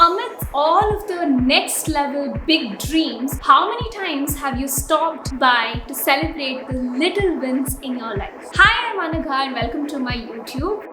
Amidst all of the next level big dreams, how many times have you stopped by to celebrate the little wins in your life? Hi, I'm Anagha and welcome to my YouTube.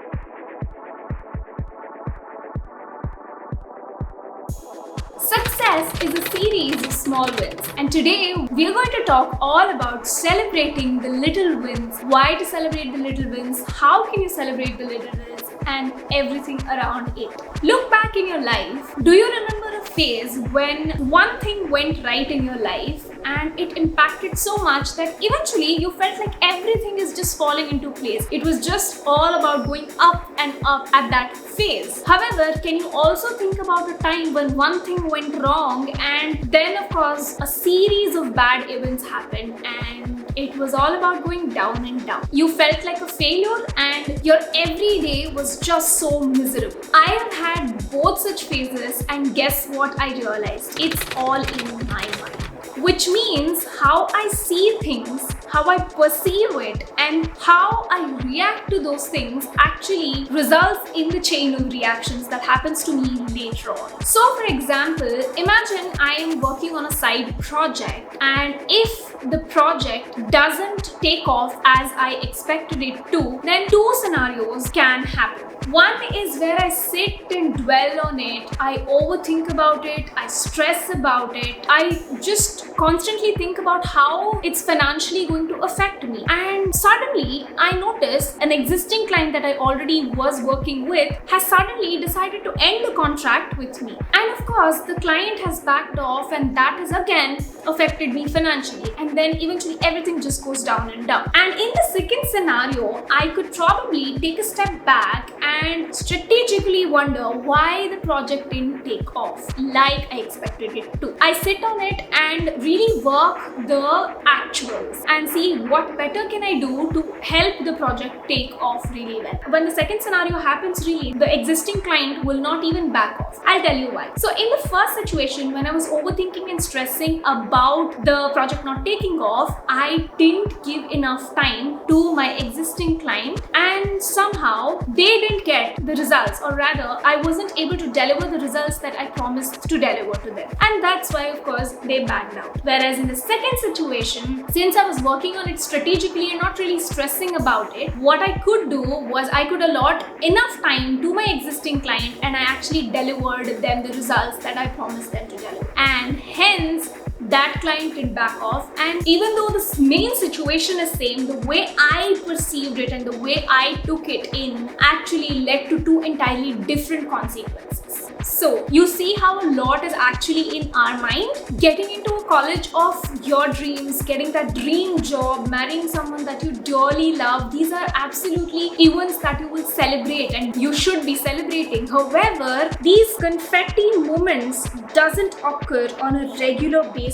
Success is a series of small wins, and today we are going to talk all about celebrating the little wins, why to celebrate the little wins, how can you celebrate the little wins, and everything around it. Look back in your life. Do you remember a phase when one thing went right in your life and it impacted so much that eventually you felt like everything is just falling into place? It was just all about going up and up at that phase. However, can you also think about a time when one thing went wrong and then of course a series of bad events happened and it was all about going down and down. You felt like a failure and your everyday was just so miserable. I have had both such phases, and guess what I realized? It's all in my mind. Which means how I see things, how I perceive it, and how I react to those things actually results in the chain of reactions that happens to me later on. So for example, imagine I am working on a side project, and if the project doesn't take off as I expected it to, then two scenarios can happen. One is where I sit and dwell on it, I overthink about it, I stress about it, I just constantly think about how it's financially going to affect me. And suddenly I notice an existing client that I already was working with has suddenly decided to end the contract with me. And of course, the client has backed off, and that has again affected me financially. And then eventually everything just goes down and down. And in the second scenario, I could probably take a step back and strategically wonder why the project didn't take off like I expected it to. I sit on it and really work the actuals and see what better can I do to help the project take off really well. When the second scenario happens, really, the existing client will not even back off. I'll tell you why. So in the first situation, when I was overthinking and stressing about the project not taking off, I didn't give enough time to my existing client, and somehow they didn't get the results, or rather I wasn't able to deliver the results that I promised to deliver to them, and that's why of course they backed out. Whereas in the second situation, since I was working on it strategically and not really stressing about it, what I could do was I could allot enough time to my existing client and I actually delivered them the results that I promised them to deliver, and hence that client did back off. And even though the main situation is same, the way I perceived it and the way I took it in actually led to two entirely different consequences. So you see how a lot is actually in our mind. Getting into a college of your dreams, getting that dream job, marrying someone that you dearly love, these are absolutely events that you will celebrate and you should be celebrating. However, these confetti moments doesn't occur on a regular basis.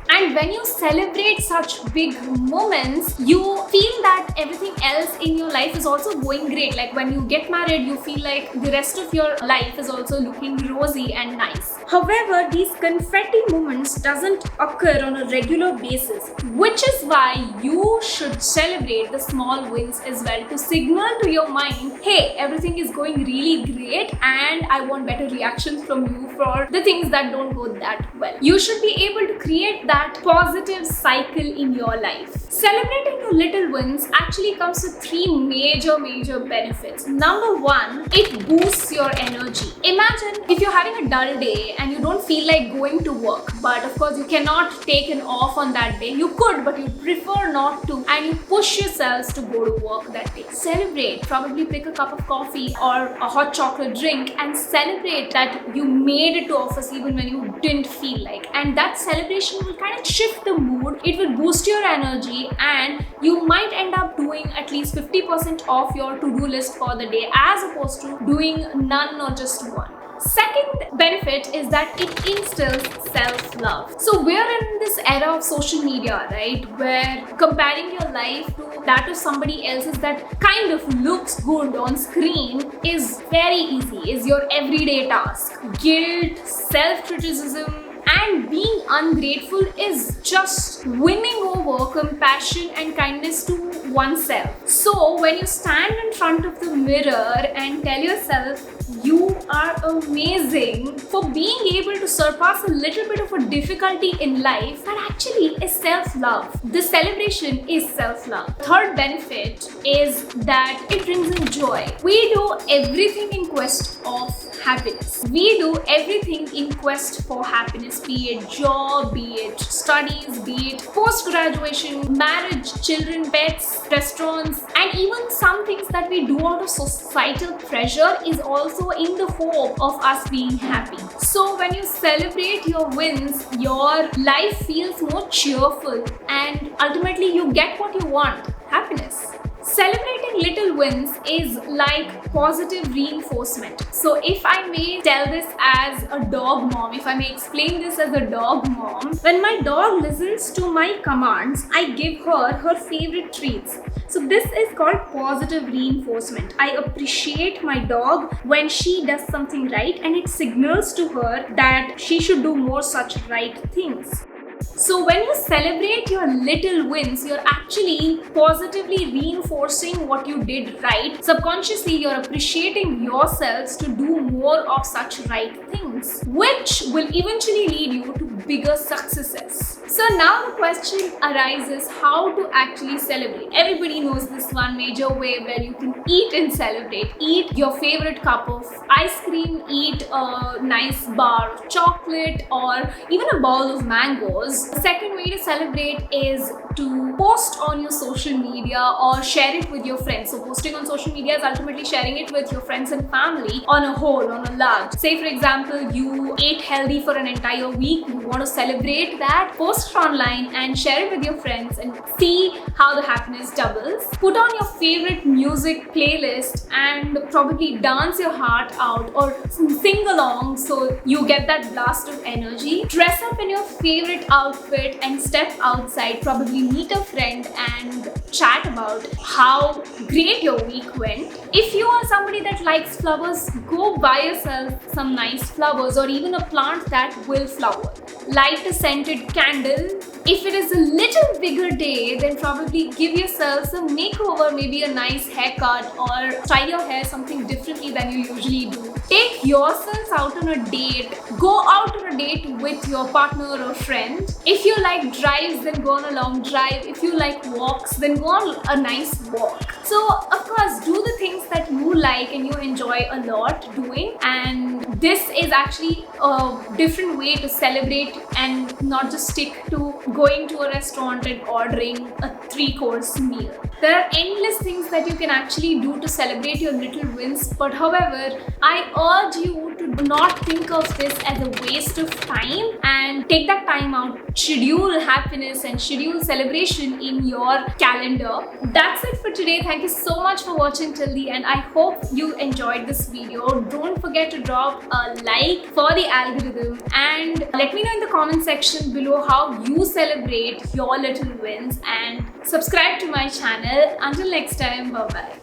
And when you celebrate such big moments, you feel that everything else in your life is also going great. Like when you get married, you feel like the rest of your life is also looking rosy and nice. However, these confetti moments doesn't occur on a regular basis, which is why you should celebrate the small wins as well, to signal to your mind, hey, everything is going really great and I want better reactions from you for the things that don't go that well. You should be able to create that positive cycle in your life. Celebrating your little wins actually comes with three major benefits. Number one, it boosts your energy. Imagine if you're having a dull day and you don't feel like going to work, but of course you cannot take an off on that day. You could, but you prefer not to, and you push yourselves to go to work that day. Celebrate. Probably pick a cup of coffee or a hot chocolate drink and celebrate that you made it to office even when you didn't feel like. And that celebration will kind of shift the mood. It will boost your energy, and you might end up doing at least 50% of your to-do list for the day as opposed to doing none or just one. Second benefit is that it instills self-love. So we're in this era of social media, right, where comparing your life to that of somebody else's that kind of looks good on screen is very easy, is your everyday task. Guilt, self-criticism, And being ungrateful is just winning over compassion and kindness to oneself. So when you stand in front of the mirror and tell yourself you are amazing for being able to surpass a little bit of a difficulty in life, that actually is self-love. The celebration is self-love. Third benefit is that it brings in joy. We do everything in quest of happiness. We do everything in quest for happiness, be it job, be it studies, be it post-graduation, marriage, children, pets, restaurants, and even some things that we do out of societal pressure is also in the hope of us being happy. So when you celebrate your wins, your life feels more cheerful and ultimately you get what you want, happiness. Celebrating little wins is like positive reinforcement. So if I may tell this as a dog mom, if I may explain this as a dog mom, when my dog listens to my commands, I give her her favorite treats. So this is called positive reinforcement. I appreciate my dog when she does something right and it signals to her that she should do more such right things. So when you celebrate your little wins, you're actually positively reinforcing what you did right. Subconsciously, you're appreciating yourselves to do more of such right things, which will eventually lead you to bigger successes. So now the question arises how to actually celebrate. Everybody knows this one major way where you can eat and celebrate. Eat your favorite cup of ice cream, eat a nice bar of chocolate, or even a bowl of mangoes. The second way to celebrate is to post on your social media or share it with your friends. So posting on social media is ultimately sharing it with your friends and family on a whole, on a large. Say for example, you ate healthy for an entire week, you want to celebrate that, post it online and share it with your friends and see how the happiness doubles. Put on your favorite music playlist and probably dance your heart out or sing along so you get that blast of energy. Dress up in your favorite outfit and step outside, probably meet a friend and chat about how great your week went. If you are somebody that likes flowers, go buy yourself some nice flowers or even a plant that will flower. Light a scented candle. If it is a little bigger day, then probably give yourself a makeover, maybe a nice haircut or style your hair something differently than you usually do. Take yourself out on a date. Go out on a date with your partner or friend. If you like drives, then go on a long drive. If you like walks, then go on a nice walk. So of course, do the things that you like and you enjoy a lot doing, and this is actually a different way to celebrate and not just stick to going to a restaurant and ordering a 3-course meal. There are endless things that you can actually do to celebrate your little wins, but however, I urge you to not think of this as a waste of time and take that time out, schedule happiness and schedule celebration in your calendar. That's it for today. Thank you so much for watching till the end. I hope you enjoyed this video. Don't forget to drop a like for the algorithm and let me know in the comment section below how you celebrate your little wins, and subscribe to my channel. Until next time, bye bye.